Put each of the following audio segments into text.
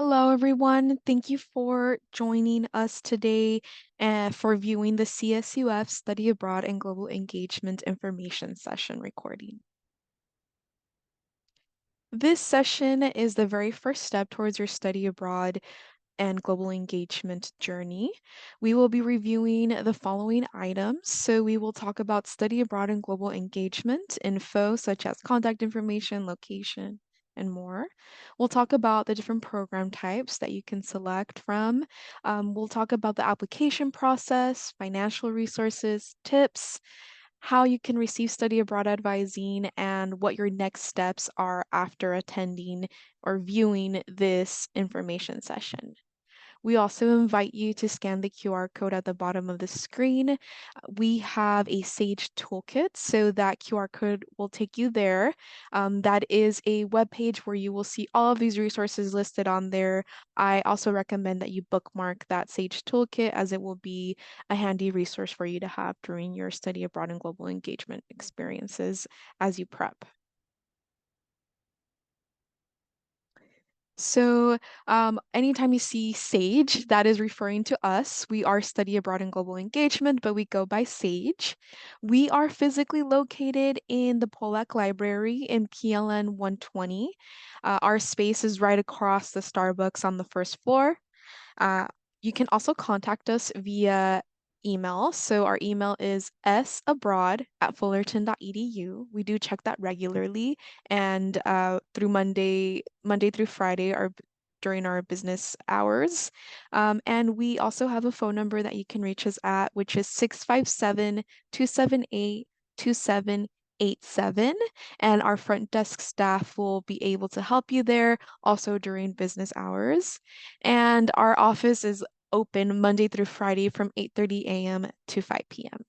Hello, everyone. Thank you for joining us today and for viewing the CSUF Study Abroad and Global Engagement Information Session recording. This session is the very first step towards your study abroad and global engagement journey. We will be reviewing the following items. So we will talk about study abroad and global engagement info, such as contact information, location, and more. We'll talk about the different program types that you can select from. We'll talk about the application process, financial resources, tips, how you can receive study abroad advising, and what your next steps are after attending or viewing this information session. We also invite you to scan the QR code at the bottom of the screen. We have a Sage toolkit, so that QR code will take you there. That is a web page where you will see all of these resources listed on there. I also recommend that you bookmark that Sage toolkit, as it will be a handy resource for you to have during your study abroad and global engagement experiences as you prep. So, anytime you see SAGE, that is referring to us. We are Study Abroad and Global Engagement, but we go by SAGE. We are physically located in the Polak Library in PLN 120. Our space is right across the Starbucks on the first floor. Uh, you can also contact us via email. So our email is sabroad@fullerton.edu. We do check that regularly, and through Monday through Friday, during our business hours. And we also have a phone number that you can reach us at, which is 657-278-2787. And our front desk staff will be able to help you there also during business hours. And our office is open Monday through Friday from 8:30 a.m. to 5 p.m.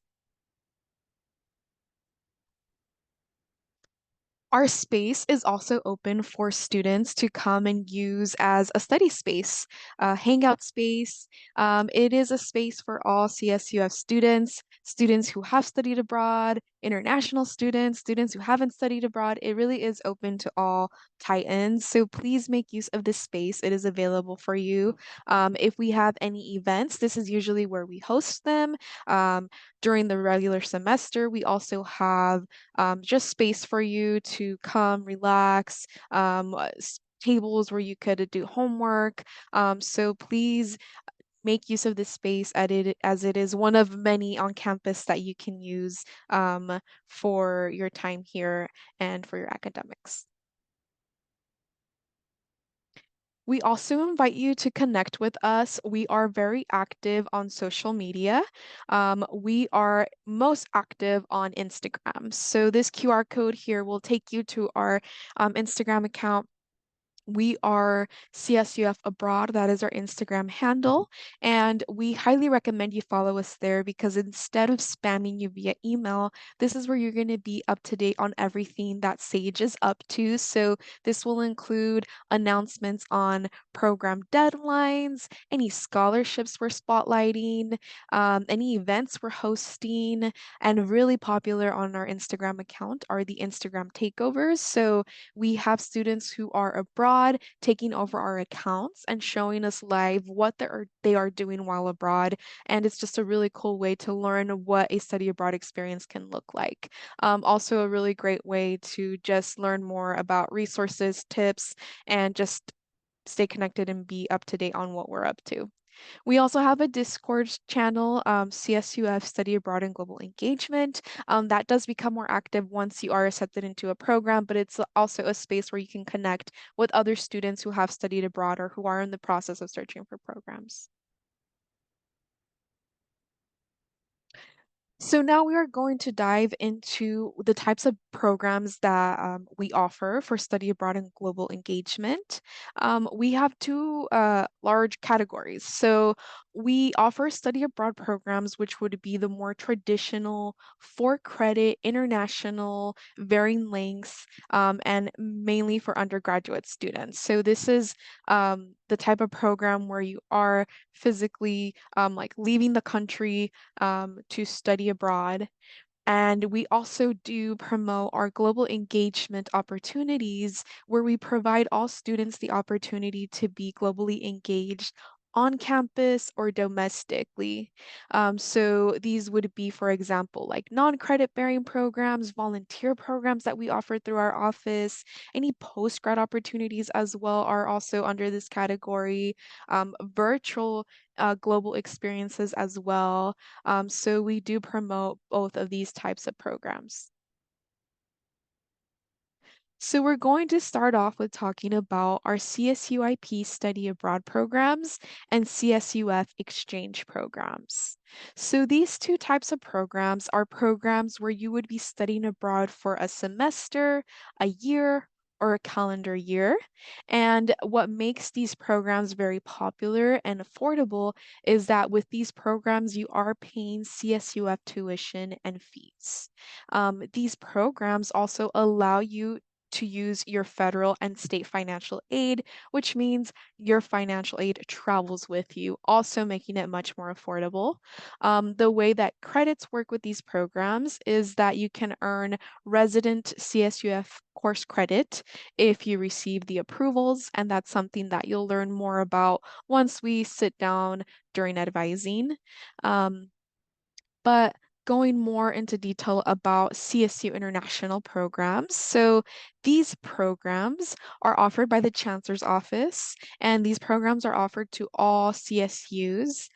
Our space is also open for students to come and use as a study space, a hangout space. It is a space for all CSUF students, students who have studied abroad, international students, students who haven't studied abroad. It really is open to all Titans. So please make use of this space. It is available for you. If we have any events, this is usually where we host them. During the regular semester, we also have just space for you to come, relax, tables where you could do homework. So please make use of this space as it is one of many on campus that you can use for your time here and for your academics. We also invite you to connect with us. We are very active on social media. We are most active on Instagram. So this QR code here will take you to our Instagram account. We are CSUF Abroad. That is our Instagram handle. And we highly recommend you follow us there because instead of spamming you via email, this is where you're going to be up to date on everything that Sage is up to. So this will include announcements on program deadlines, any scholarships we're spotlighting, any events we're hosting, and really popular on our Instagram account are the Instagram takeovers. So we have students who are abroad taking over our accounts and showing us live what they are doing while abroad. And it's just a really cool way to learn what a study abroad experience can look like. Also, a really great way to just learn more about resources, tips, and just stay connected and be up to date on what we're up to. We also have a Discord channel, CSUF Study Abroad and Global Engagement. That does become more active once you are accepted into a program, but it's also a space where you can connect with other students who have studied abroad or who are in the process of searching for programs. So now we are going to dive into the types of programs that we offer for study abroad and global engagement. We have two large categories. So we offer study abroad programs, which would be the more traditional for credit, international, varying lengths, and mainly for undergraduate students. So this is the type of program where you are physically like leaving the country to study abroad. And we also do promote our global engagement opportunities where we provide all students the opportunity to be globally engaged on campus or domestically. So these would be, for example, like non-credit bearing programs, volunteer programs that we offer through our office. Any post-grad opportunities as well are also under this category. Virtual global experiences as well. So we do promote both of these types of programs. So we're going to start off with talking about our CSUIP study abroad programs and CSUF exchange programs. So these two types of programs are programs where you would be studying abroad for a semester, a year, or a calendar year. And what makes these programs very popular and affordable is that with these programs, you are paying CSUF tuition and fees. These programs also allow you to use your federal and state financial aid, which means your financial aid travels with you, also making it much more affordable. The way that credits work with these programs is that you can earn resident CSUF course credit if you receive the approvals, and that's something that you'll learn more about once we sit down during advising. Um, but going more into detail about CSU international programs. So these programs are offered by the Chancellor's Office, and these programs are offered to all CSUs.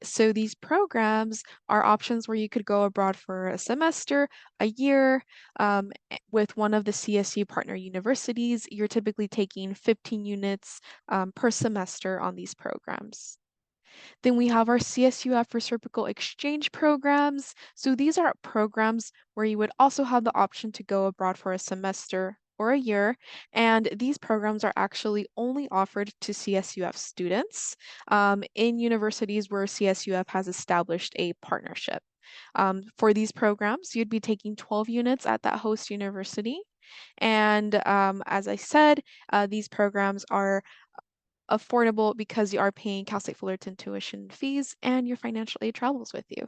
So these programs are options where you could go abroad for a semester, a year, with one of the CSU partner universities. You're typically taking 15 units per semester on these programs. Then we have our CSUF reciprocal exchange programs. So these are programs where you would also have the option to go abroad for a semester or a year. And these programs are actually only offered to CSUF students in universities where CSUF has established a partnership. For these programs, you'd be taking 12 units at that host university. And as I said, these programs are affordable because you are paying Cal State Fullerton tuition fees and your financial aid travels with you.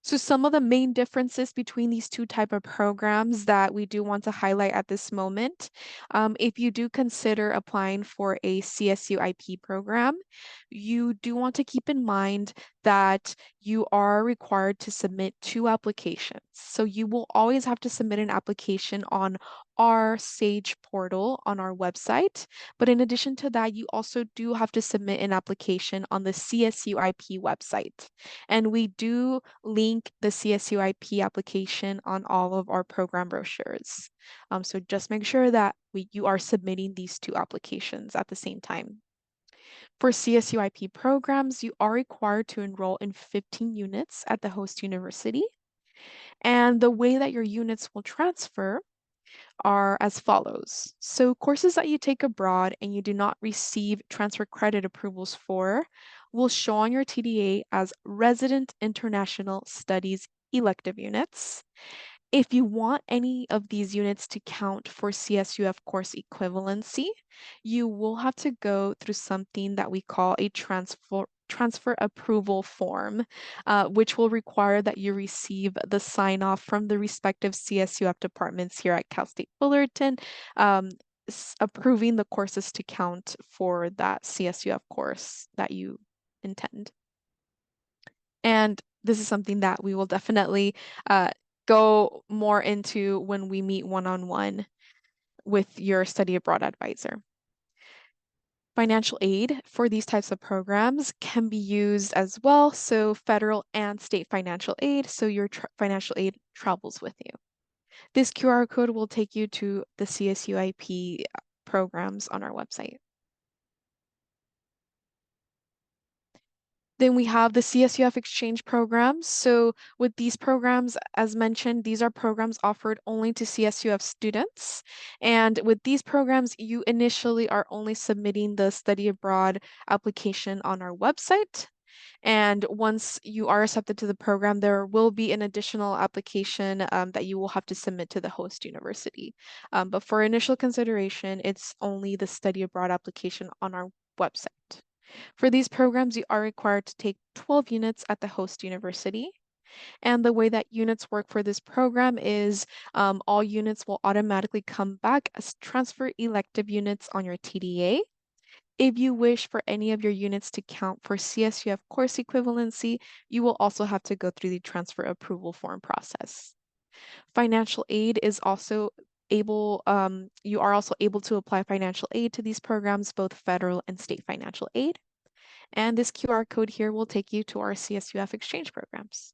So some of the main differences between these two type of programs that we do want to highlight at this moment, if you do consider applying for a CSU IP program, you do want to keep in mind that you are required to submit two applications. So you will always have to submit an application on our Sage portal on our website. But in addition to that, you also do have to submit an application on the CSU IP website. And we do link the CSUIP application on all of our program brochures. So just make sure that you are submitting these two applications at the same time. For CSUIP programs, you are required to enroll in 15 units at the host university. And the way that your units will transfer are as follows. So courses that you take abroad and you do not receive transfer credit approvals for will show on your TDA as Resident International Studies elective units. If you want any of these units to count for CSUF course equivalency, you will have to go through something that we call a transfer approval form, which will require that you receive the sign off from the respective CSUF departments here at Cal State Fullerton, um, approving the courses to count for that CSUF course that you intend. And this is something that we will definitely uh, go more into when we meet one-on-one with your study abroad advisor. Financial aid for these types of programs can be used as well. So federal and state financial aid. So your financial aid travels with you. This QR code will take you to the CSUIP programs on our website. Then we have the CSUF exchange programs. So with these programs, as mentioned, these are programs offered only to CSUF students. And with these programs, you initially are only submitting the study abroad application on our website. And once you are accepted to the program, there will be an additional application that you will have to submit to the host university. But for initial consideration, it's only the study abroad application on our website. For these programs, you are required to take 12 units at the host university. And the way that units work for this program is all units will automatically come back as transfer elective units on your TDA. If you wish for any of your units to count for CSUF course equivalency, you will also have to go through the transfer approval form process. Financial aid is also you are also able to apply financial aid to these programs, both federal and state financial aid. And this QR code here will take you to our CSUF exchange programs.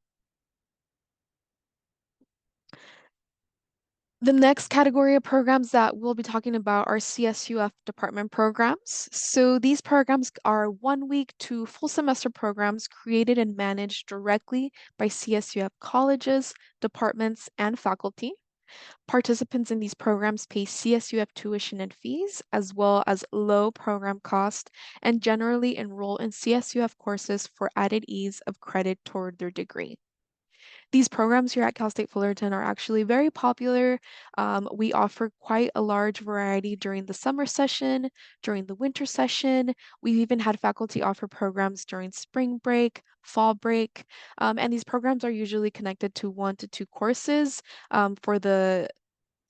The next category of programs that we'll be talking about are CSUF department programs. So these programs are 1 week to full semester programs created and managed directly by CSUF colleges, departments, and faculty. Participants in these programs pay CSUF tuition and fees, as well as low program cost, and generally enroll in CSUF courses for added ease of credit toward their degree. These programs here at Cal State Fullerton are actually very popular. We offer quite a large variety during the summer session, during the winter session. We've even had faculty offer programs during spring break, fall break, and these programs are usually connected to 1 to 2 courses for the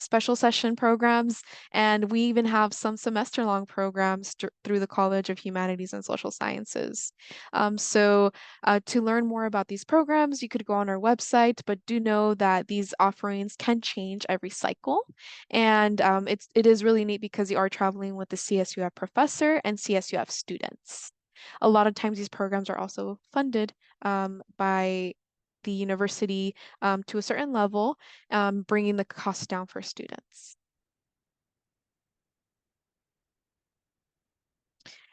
special session programs, and we even have some semester-long programs through the College of Humanities and Social Sciences. To learn more about these programs, you could go on our website, but do know that these offerings can change every cycle. And it is really neat because you are traveling with the CSUF professor and CSUF students. A lot of times these programs are also funded by the university to a certain level, bringing the cost down for students.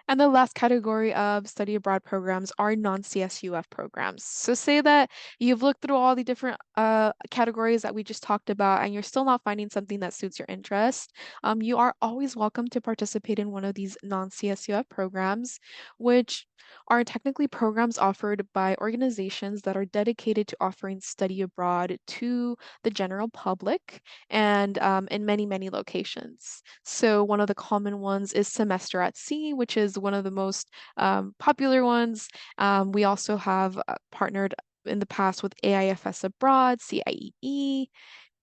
And the last category of study abroad programs are non-CSUF programs. So say that you've looked through all the different categories that we just talked about and you're still not finding something that suits your interest. You are always welcome to participate in one of these non-CSUF programs, which are technically programs offered by organizations that are dedicated to offering study abroad to the general public and in many, many locations. So one of the common ones is Semester at Sea, which is one of the most popular ones. We also have partnered in the past with AIFS Abroad, CIEE,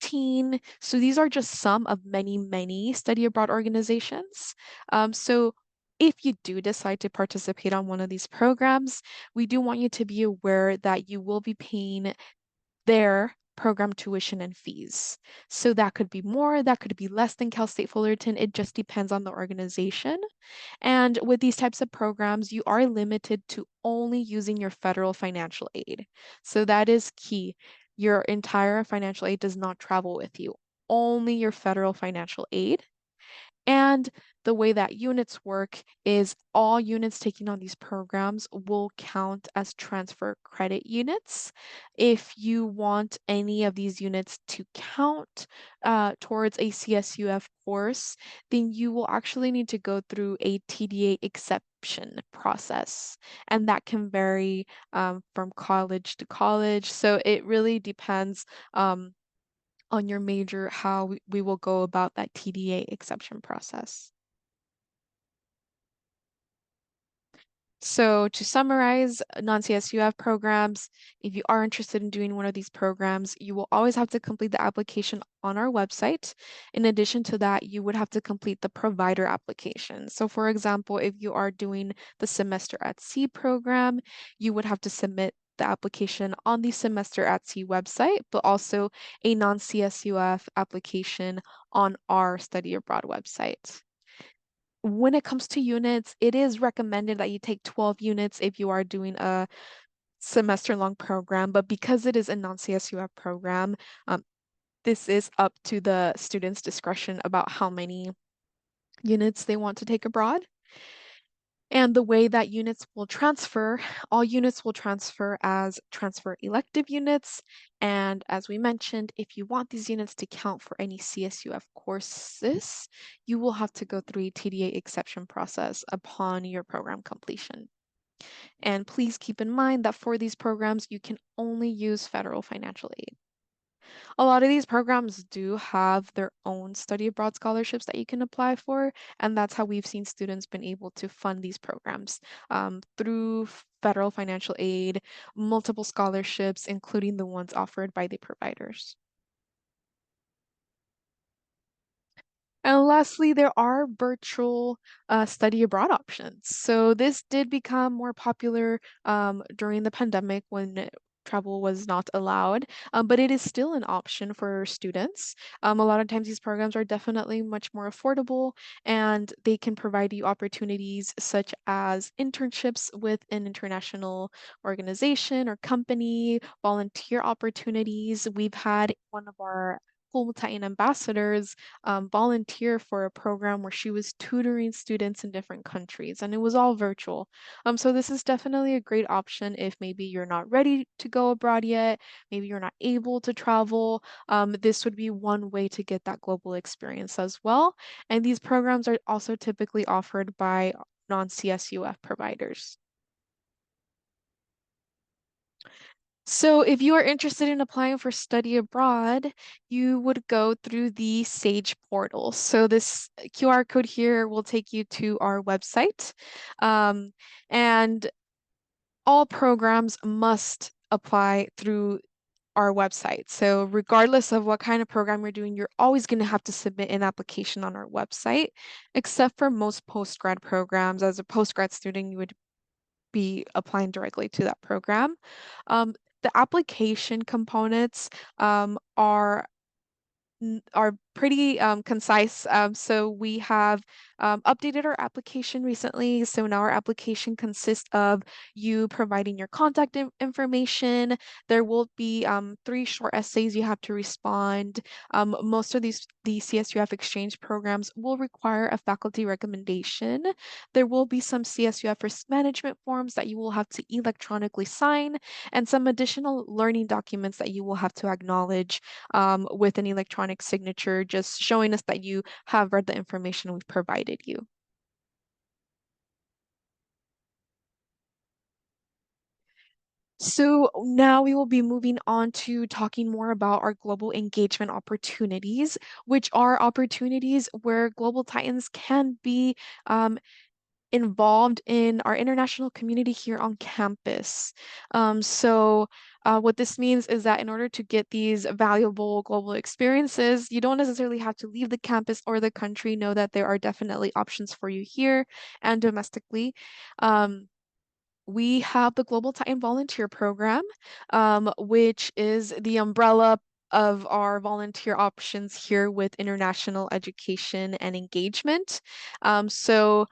Teen. So these are just some of many, many study abroad organizations. So if you do decide to participate on one of these programs, we do want you to be aware that you will be paying their program tuition and fees. So that could be more, that could be less than Cal State Fullerton. It just depends on the organization. And with these types of programs, you are limited to only using your federal financial aid. So that is key. Your entire financial aid does not travel with you, only your federal financial aid. And the way that units work is all units taken on these programs will count as transfer credit units. If you want any of these units to count towards a CSUF course, then you will actually need to go through a TDA exception process. And that can vary from college to college. So it really depends on your major how we will go about that TDA exception process. So to summarize, non-CSUF programs, if you are interested in doing one of these programs, you will always have to complete the application on our website. In addition to that, you would have to complete the provider application. So for example, if you are doing the Semester at Sea program, you would have to submit the application on the Semester at Sea website, but also a non-CSUF application on our Study Abroad website. When it comes to units, it is recommended that you take 12 units if you are doing a semester-long program, but because it is a non-CSUF program, this is up to the student's discretion about how many units they want to take abroad. And the way that units will transfer, all units will transfer as transfer elective units. And as we mentioned, if you want these units to count for any CSUF courses, you will have to go through a TDA exception process upon your program completion. And please keep in mind that for these programs, you can only use federal financial aid. A lot of these programs do have their own study abroad scholarships that you can apply for, and that's how we've seen students been able to fund these programs through federal financial aid, multiple scholarships, including the ones offered by the providers. And lastly, there are virtual study abroad options. So this did become more popular during the pandemic when travel was not allowed, but it is still an option for students. A lot of times these programs are definitely much more affordable and they can provide you opportunities such as internships with an international organization or company, volunteer opportunities. We've had one of our Full Titan ambassadors volunteer for a program where she was tutoring students in different countries, and it was all virtual. So this is definitely a great option if maybe you're not ready to go abroad yet, maybe you're not able to travel. This would be one way to get that global experience as well. And these programs are also typically offered by non-CSUF providers. So if you are interested in applying for study abroad, you would go through the Sage portal. So this QR code here will take you to our website. Um, and all programs must apply through our website. So regardless of what kind of program you're doing, you're always going to have to submit an application on our website, except for most postgrad programs. As a postgrad student, you would be applying directly to that program. Um, the application components are pretty concise. So we have updated our application recently. So now our application consists of you providing your contact information. There will be three short essays you have to respond. Most of the CSUF exchange programs will require a faculty recommendation. There will be some CSUF risk management forms that you will have to electronically sign and some additional learning documents that you will have to acknowledge with an electronic signature, just showing us that you have read the information we've provided you. So now we will be moving on to talking more about our global engagement opportunities, which are opportunities where Global Titans can be involved in our international community here on campus. What this means is that in order to get these valuable global experiences, you don't necessarily have to leave the campus or the country. Know that there are definitely options for you here and domestically. Um, we have the Global Titan Volunteer Program, which is the umbrella of our volunteer options here with international education and engagement. So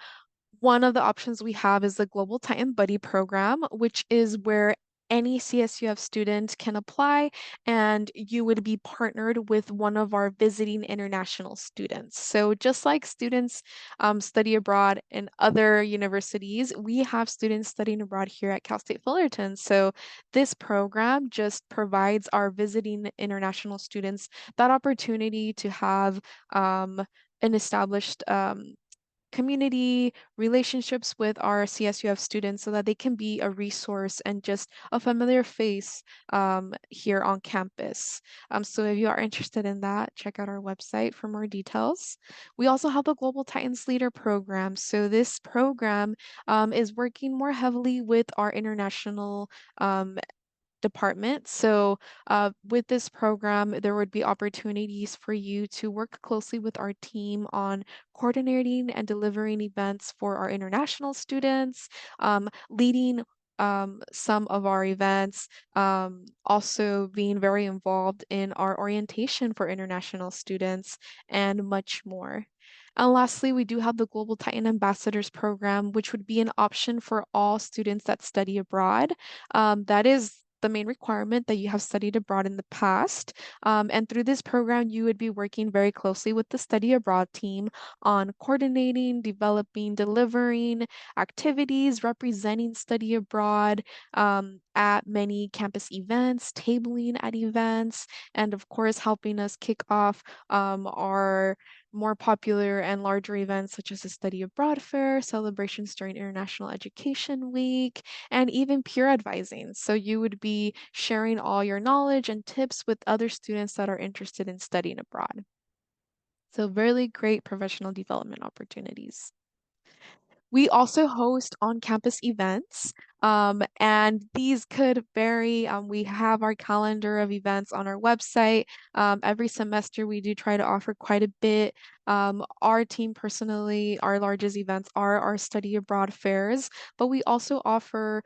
one of the options we have is the Global Titan Buddy Program, which is where any CSUF student can apply, and you would be partnered with one of our visiting international students. So just like students study abroad in other universities, we have students studying abroad here at Cal State Fullerton. So this program just provides our visiting international students that opportunity to have an established community relationships with our CSUF students so that they can be a resource and just a familiar face here on campus. So if you are interested in that, check out our website for more details. We also have the Global Titans Leader program. So this program is working more heavily with our international um, department. So, with this program, there would be opportunities for you to work closely with our team on coordinating and delivering events for our international students, leading some of our events, also being very involved in our orientation for international students, and much more. And lastly, we do have the Global Titan Ambassadors Program, which would be an option for all students that study abroad. That is the main requirement that you have studied abroad in the past. And through this program, you would be working very closely with the study abroad team on coordinating, developing, delivering activities, representing study abroad, at many campus events, tabling at events, and of course, helping us kick off our more popular and larger events such as the Study Abroad Fair, celebrations during International Education Week, and even peer advising. So you would be sharing all your knowledge and tips with other students that are interested in studying abroad. So really great professional development opportunities. We also host on-campus events, and these could vary. We have our calendar of events on our website. Every semester, we do try to offer quite a bit. Our team personally, our largest events are our study abroad fairs, but we also offer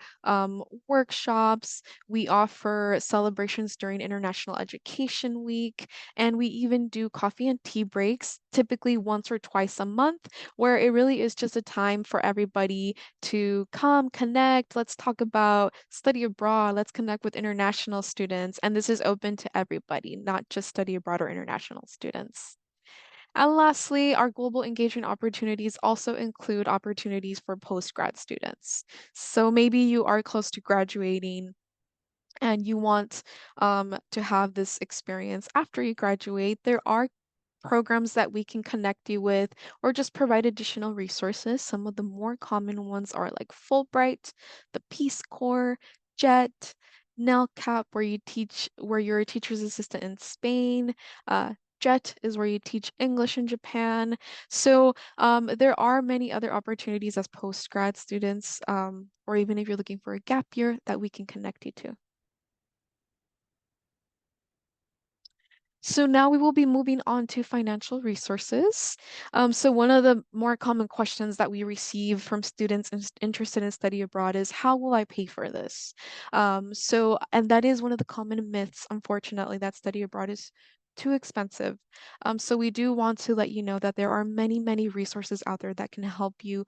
workshops. We offer celebrations during International Education Week, and we even do coffee and tea breaks, typically once or twice a month where it really is just a time for everybody to come, connect. Let's talk about study abroad. Let's connect with international students. And this is open to everybody, not just study abroad or international students. And lastly, our global engagement opportunities also include opportunities for postgrad students. So maybe you are close to graduating and you want to have this experience after you graduate. There are programs that we can connect you with or just provide additional resources. Some of the more common ones are like Fulbright, the Peace Corps, JET, NELCAP, where you're a teacher's assistant in Spain. JET is where you teach English in Japan. So there are many other opportunities as postgrad students, or even if you're looking for a gap year that we can connect you to. So now we will be moving on to financial resources. So one of the more common questions that we receive from students interested in study abroad is, how will I pay for this? And that is one of the common myths, unfortunately, that study abroad is too expensive. So we do want to let you know that there are many, many resources out there that can help you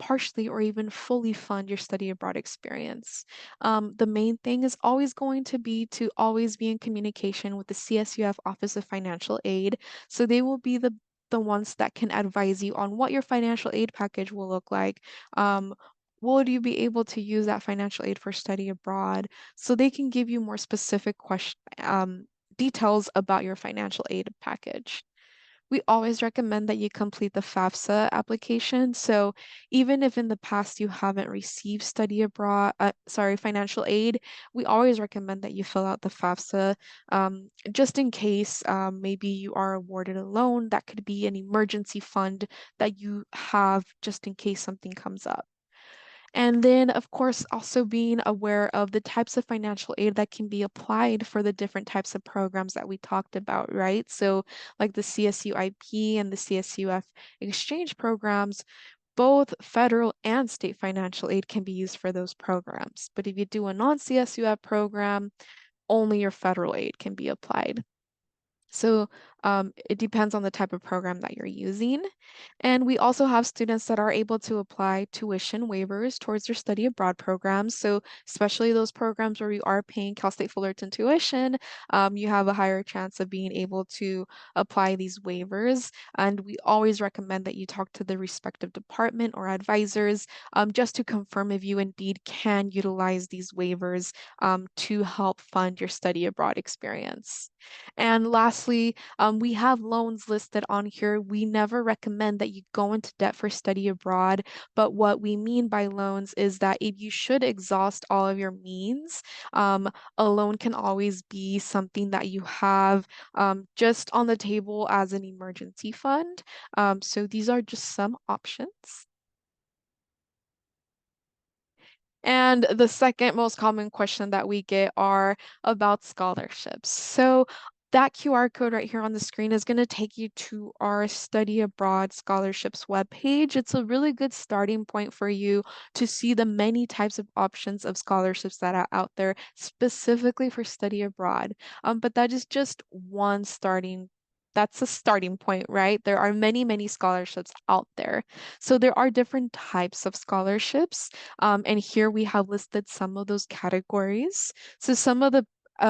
partially or even fully fund your study abroad experience. The main thing is always going to be to always be in communication with the CSUF Office of Financial Aid. So they will be the ones that can advise you on what your financial aid package will look like. Would you be able to use that financial aid for study abroad? So they can give you more specific details about your financial aid package. We always recommend that you complete the FAFSA application. So even if in the past you haven't received financial aid, we always recommend that you fill out the FAFSA just in case maybe you are awarded a loan. That could be an emergency fund that you have just in case something comes up. And then, of course, also being aware of the types of financial aid that can be applied for the different types of programs that we talked about, right? So, like the CSUIP and the CSUF exchange programs, both federal and state financial aid can be used for those programs. But if you do a non-CSUF program, only your federal aid can be applied. So it depends on the type of program that you're using. And we also have students that are able to apply tuition waivers towards their study abroad programs. So especially those programs where you are paying Cal State Fullerton tuition, you have a higher chance of being able to apply these waivers. And we always recommend that you talk to the respective department or advisors just to confirm if you indeed can utilize these waivers to help fund your study abroad experience. And lastly, we have loans listed on here. We never recommend that you go into debt for study abroad, but what we mean by loans is that if you should exhaust all of your means, a loan can always be something that you have just on the table as an emergency fund. So these are just some options. And the second most common question that we get are about scholarships. So that QR code right here on the screen is going to take you to our Study Abroad Scholarships webpage. It's a really good starting point for you to see the many types of options of scholarships that are out there specifically for study abroad. But that is just one starting. That's a starting point, right? There are many, many scholarships out there. So there are different types of scholarships. And here we have listed some of those categories. So some of the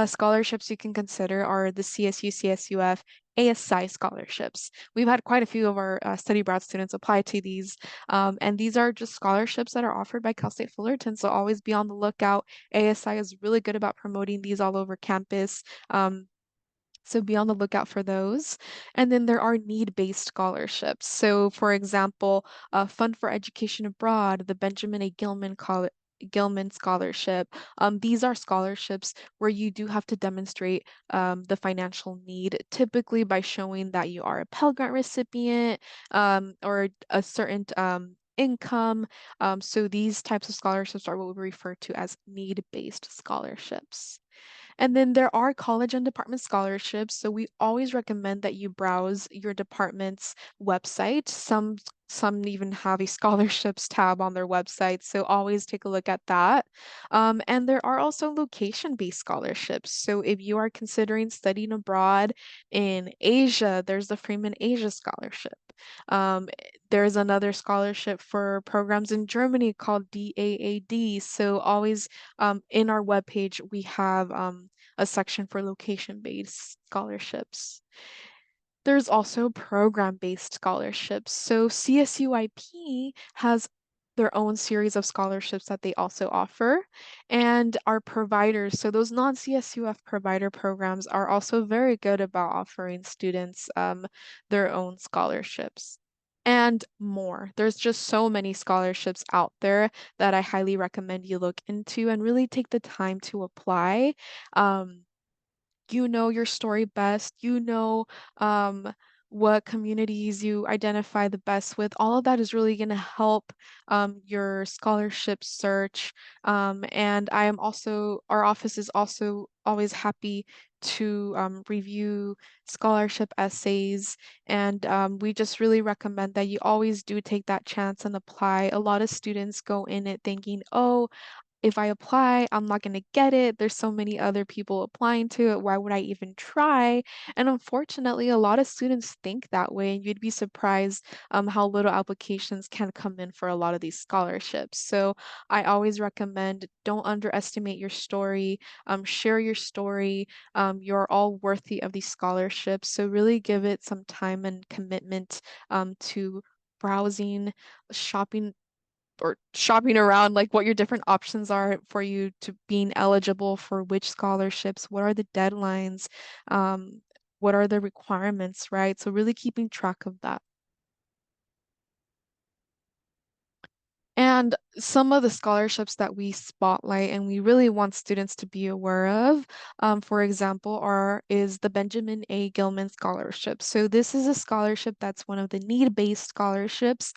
scholarships you can consider are the CSU, CSUF ASI scholarships. We've had quite a few of our study abroad students apply to these, and these are just scholarships that are offered by Cal State Fullerton. So always be on the lookout. ASI is really good about promoting these all over campus. So be on the lookout for those. And then there are need-based scholarships. So for example, Fund for Education Abroad, the Benjamin A. Gilman Scholarship. These are scholarships where you do have to demonstrate the financial need, typically by showing that you are a Pell Grant recipient or a certain income. So these types of scholarships are what we refer to as need-based scholarships. And then there are college and department scholarships. So we always recommend that you browse your department's website. Some even have a scholarships tab on their website. So always take a look at that. And there are also location-based scholarships. So if you are considering studying abroad in Asia, there's the Freeman Asia Scholarship. Um, there's another scholarship for programs in Germany called DAAD. So always in our webpage, we have a section for location-based scholarships. There's also program-based scholarships. So CSUIP has their own series of scholarships that they also offer. And our providers, so those non-CSUF provider programs are also very good about offering students their own scholarships. And more. There's just so many scholarships out there that I highly recommend you look into and really take the time to apply. Um, you know your story best, you know um, what communities you identify the best with. All of that is really going to help your scholarship search. And I am also, our office is also always happy to review scholarship essays. And we just really recommend that you always do take that chance and apply. A lot of students go in it thinking, oh, if I apply, I'm not going to get it. There's so many other people applying to it. Why would I even try? And unfortunately, a lot of students think that way, and you'd be surprised how little applications can come in for a lot of these scholarships. So I always recommend don't underestimate your story, share your story. You're all worthy of these scholarships. So really give it some time and commitment to browsing, shopping or shopping around like what your different options are for you to being eligible for which scholarships, what are the deadlines, um, what are the requirements, right? So really keeping track of that. And some of the scholarships that we spotlight and we really want students to be aware of, for example, is the Benjamin A. Gilman Scholarship. So this is a scholarship that's one of the need-based scholarships.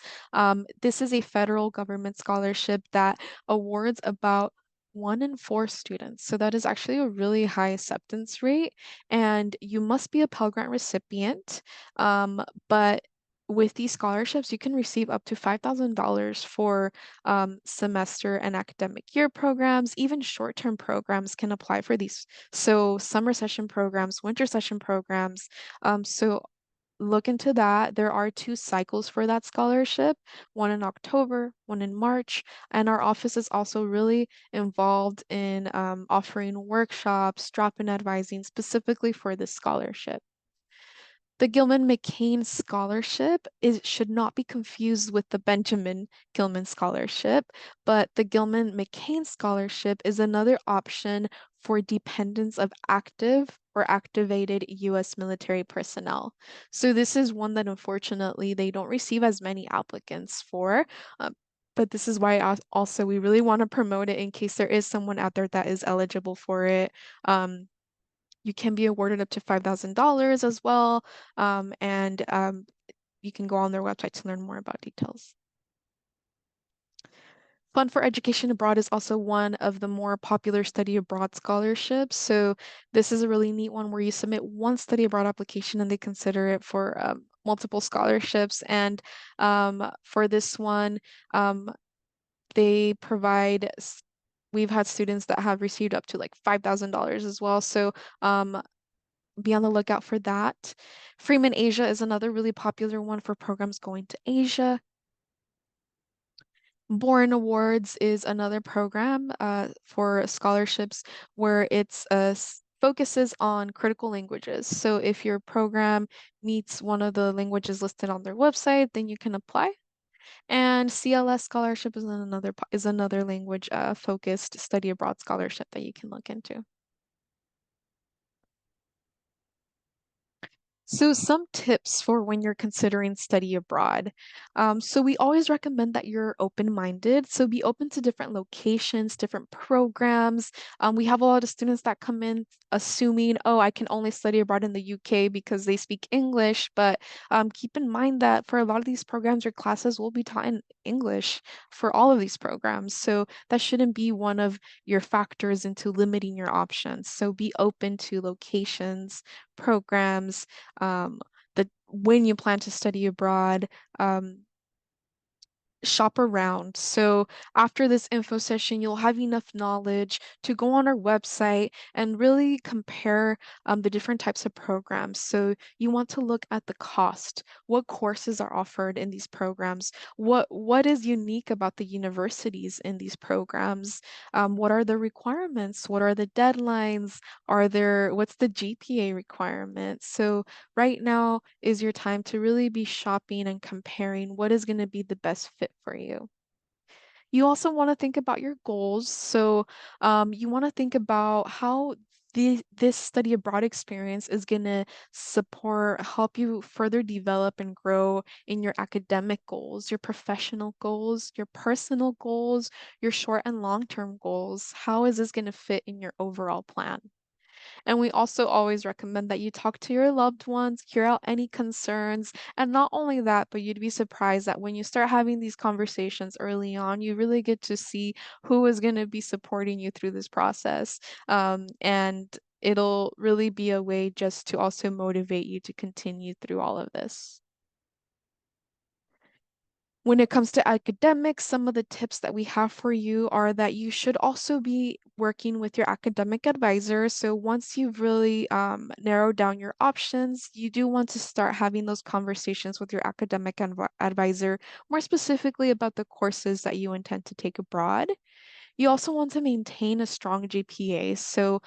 This is a federal government scholarship that awards about 1 in 4 students. So that is actually a really high acceptance rate, and you must be a Pell Grant recipient. But with these scholarships, you can receive up to $5,000 for semester and academic year programs. Even short-term programs can apply for these. So summer session programs, winter session programs. So look into that. There are 2 cycles for that scholarship, one in October, one in March. And our office is also really involved in offering workshops, drop-in advising specifically for this scholarship. The Gilman McCain Scholarship should not be confused with the Benjamin Gilman Scholarship, but the Gilman McCain Scholarship is another option for dependents of active or activated U.S. military personnel. So this is one that unfortunately they don't receive as many applicants for. But this is why also we really want to promote it in case there is someone out there that is eligible for it. You can be awarded up to $5,000 as well. And you can go on their website to learn more about details. Fund for Education Abroad is also one of the more popular study abroad scholarships. So this is a really neat one where you submit one study abroad application and they consider it for multiple scholarships. And for this one, um, they provide, we've had students that have received up to like $5,000 as well. So be on the lookout for that. Freeman Asia is another really popular one for programs going to Asia. Boren Awards is another program for scholarships where it's focuses on critical languages. So if your program meets one of the languages listed on their website, then you can apply. And CLS scholarship is another language focused study abroad scholarship that you can look into. So some tips for when you're considering study abroad. So we always recommend that you're open-minded. So be open to different locations, different programs. We have a lot of students that come in assuming, oh, I can only study abroad in the UK because they speak English. But keep in mind that for a lot of these programs, your classes will be taught in English for all of these programs. So that shouldn't be one of your factors into limiting your options. So be open to locations, programs, um, the when you plan to study abroad, um, shop around. So after this info session, you'll have enough knowledge to go on our website and really compare the different types of programs. So you want to look at the cost, what courses are offered in these programs, what is unique about the universities in these programs, what are the requirements, what are the deadlines, what's the GPA requirement? So right now is your time to really be shopping and comparing what is going to be the best fit for you. You also want to think about your goals. So you want to think about how this study abroad experience is going to help you further develop and grow in your academic goals, your professional goals, your personal goals, your short and long-term goals. How is this going to fit in your overall plan? And we also always recommend that you talk to your loved ones, hear out any concerns, and not only that, but you'd be surprised that when you start having these conversations early on, you really get to see who is going to be supporting you through this process. And it'll really be a way just to also motivate you to continue through all of this. When it comes to academics, some of the tips that we have for you are that you should also be working with your academic advisor. So once you've really narrowed down your options, you do want to start having those conversations with your academic advisor, more specifically about the courses that you intend to take abroad. You also want to maintain a strong GPA. So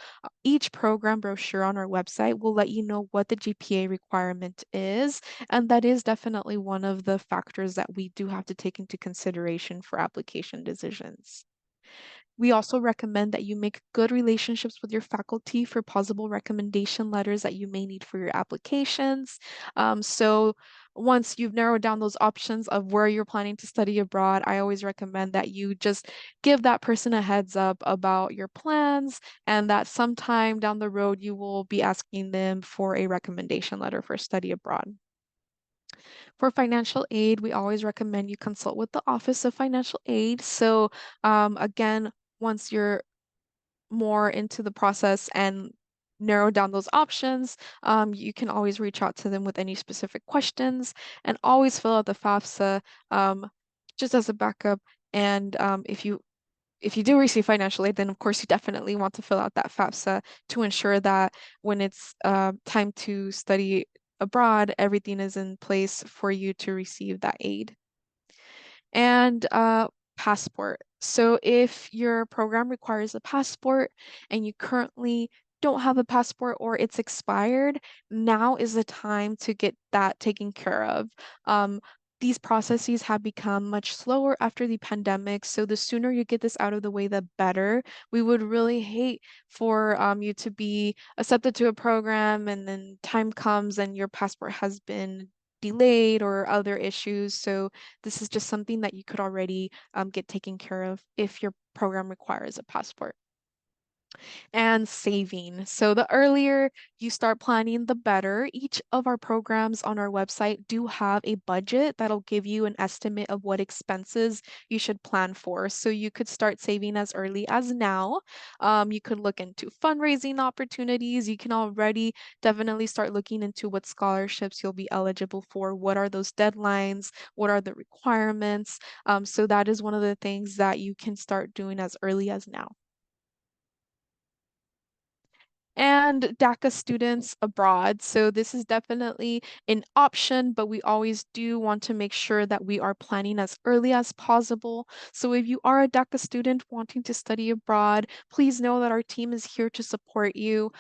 each program brochure on our website will let you know what the GPA requirement is, and that is definitely one of the factors that we do have to take into consideration for application decisions. We also recommend that you make good relationships with your faculty for possible recommendation letters that you may need for your applications. So once you've narrowed down those options of where you're planning to study abroad, I always recommend that you just give that person a heads up about your plans and that sometime down the road you will be asking them for a recommendation letter for study abroad. For financial aid, we always recommend you consult with the Office of Financial Aid. So again, once you're more into the process and narrow down those options, you can always reach out to them with any specific questions and always fill out the FAFSA just as a backup. And if you do receive financial aid, then of course you definitely want to fill out that FAFSA to ensure that when it's time to study abroad, everything is in place for you to receive that aid. And passport. So if your program requires a passport and you currently don't have a passport or it's expired, now is the time to get that taken care of. These processes have become much slower after the pandemic, so the sooner you get this out of the way, the better. We would really hate for you to be accepted to a program and then time comes and your passport has been delayed or other issues. So this is just something that you could already get taken care of if your program requires a passport. And saving. So the earlier you start planning, the better. Each of our programs on our website do have a budget that'll give you an estimate of what expenses you should plan for. So you could start saving as early as now. You could look into fundraising opportunities. You can already definitely start looking into what scholarships you'll be eligible for. What are those deadlines? What are the requirements? So that is one of the things that you can start doing as early as now. and DACA students abroad. So this is definitely an option, but we always do want to make sure that we are planning as early as possible. So if you are a DACA student wanting to study abroad, please know that our team is here to support you.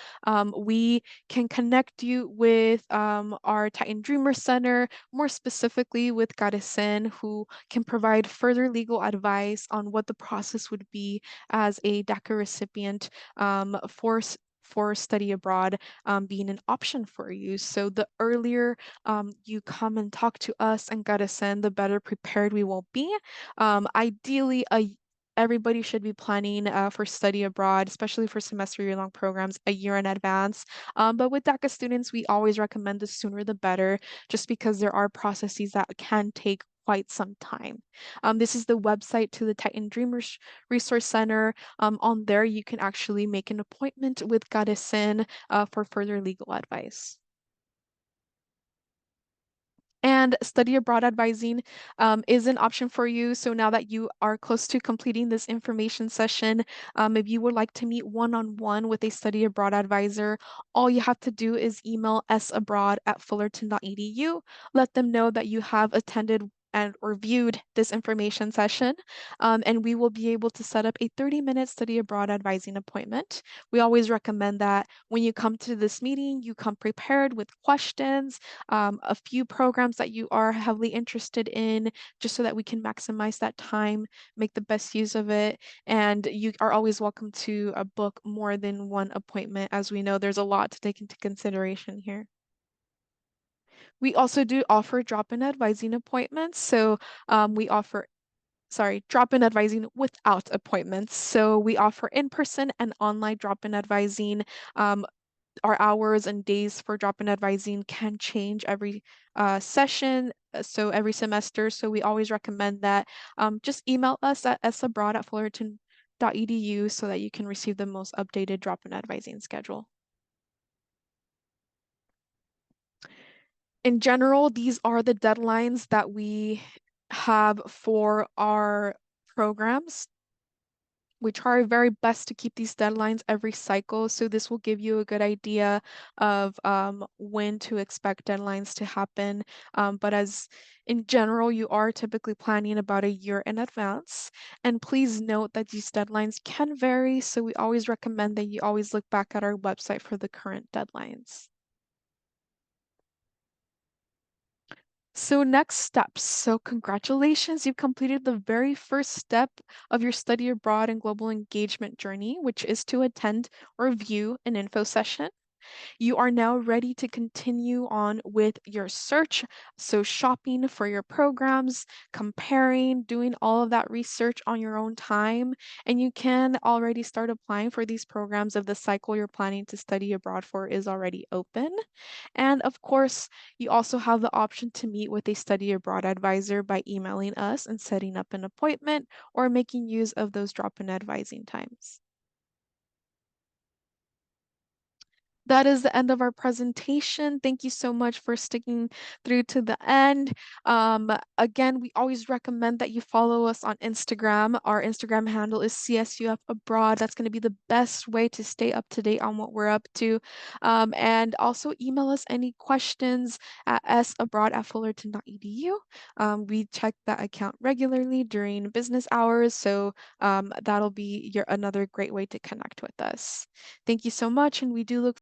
We can connect you with our Titan Dreamer Center, more specifically with Garisen, who can provide further legal advice on what the process would be as a DACA recipient for study abroad being an option for you. So the earlier you come and talk to us and get us in, the better prepared we will be. Ideally, everybody should be planning for study abroad, especially for semester year-long programs, a year in advance. But with DACA students, we always recommend the sooner the better, just because there are processes that can take quite some time. This is the website to the Titan Dreamers Resource Center. On there, you can actually make an appointment with Garisen for further legal advice. And study abroad advising is an option for you. So now that you are close to completing this information session, if you would like to meet one-on-one with a study abroad advisor, all you have to do is email sabroad@fullerton.edu. Let them know that you have attended and or viewed this information session, and we will be able to set up a 30-minute study abroad advising appointment. We always recommend that when you come to this meeting, you come prepared with questions, a few programs that you are heavily interested in, just so that we can maximize that time, make the best use of it. And you are always welcome to book more than one appointment, as we know there's a lot to take into consideration here. We also do offer drop-in advising appointments. So we offer drop-in advising without appointments. So we offer in-person and online drop-in advising. Um, our hours and days for drop-in advising can change every session, so every semester. So we always recommend that just email us at sabroad@fullerton.edu so that you can receive the most updated drop-in advising schedule. In general, these are the deadlines that we have for our programs. We try our very best to keep these deadlines every cycle, so this will give you a good idea of when to expect deadlines to happen. But as in general, you are typically planning about a year in advance. And please note that these deadlines can vary, so we always recommend that you always look back at our website for the current deadlines. So next steps. So congratulations, you've completed the very first step of your study abroad and global engagement journey, which is to attend or view an info session. You are now ready to continue on with your search. So shopping for your programs, comparing, doing all of that research on your own time. And you can already start applying for these programs if the cycle you're planning to study abroad for is already open. And of course, you also have the option to meet with a study abroad advisor by emailing us and setting up an appointment or making use of those drop-in advising times. That is the end of our presentation. Thank you so much for sticking through to the end. Again, we always recommend that you follow us on Instagram. Our Instagram handle is CSUF Abroad. That's going to be the best way to stay up to date on what we're up to. And also email us any questions at sabroad@fullerton.edu. We check that account regularly during business hours, so that'll be another great way to connect with us. Thank you so much, and we do look